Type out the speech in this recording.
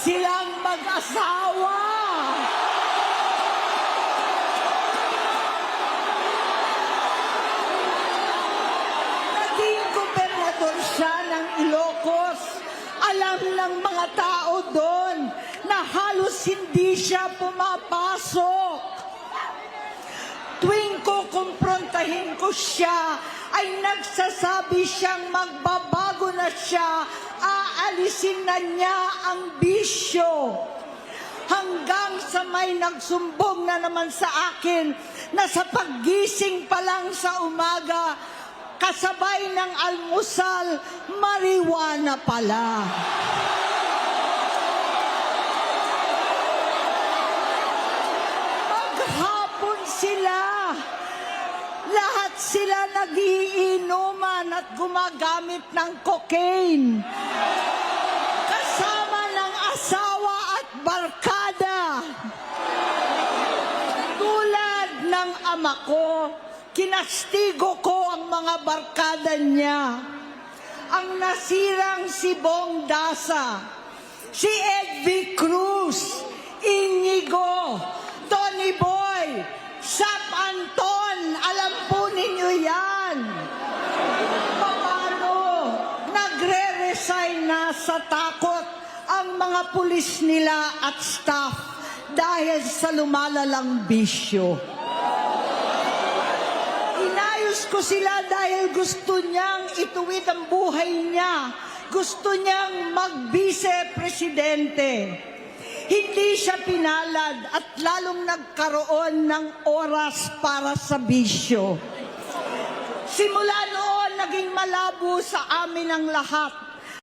silang mag-asawa. Naging gobernador siya ng Ilocos. Alam ng mga tao doon na halos hindi siya pumapasok. Tuwing kukumprontahin ko siya, ay nagsasabi siyang magbabago na siya, aalisin na niya ang bisyo. Hanggang sa may nagsumbong na naman sa akin na sa paggising pa lang sa umaga, kasabay ng almusal, marijuana pala. Maghapon sila. Lahat sila nagiinuman at gumagamit ng cocaine. Kasama ng asawa at barkada. Tulad ng ama ko, kinastigo ko ang mga barkada niya. Ang nasirang si Bong Dasa, si Edvi Cruz, Inigo, Tony Boy, Sap Anton, alam po ninyo yan. Paano nagre-resign na sa takot ang mga pulis nila at staff dahil sa lumalalang bisyo. Inayos ko sila dahil gusto niyang ituwid ang buhay niya. Gusto niyang mag-vice-presidente. Hindi siya pinalad at lalong nagkaroon ng oras para sa bisyo. Simula noon, naging malabo sa amin ang lahat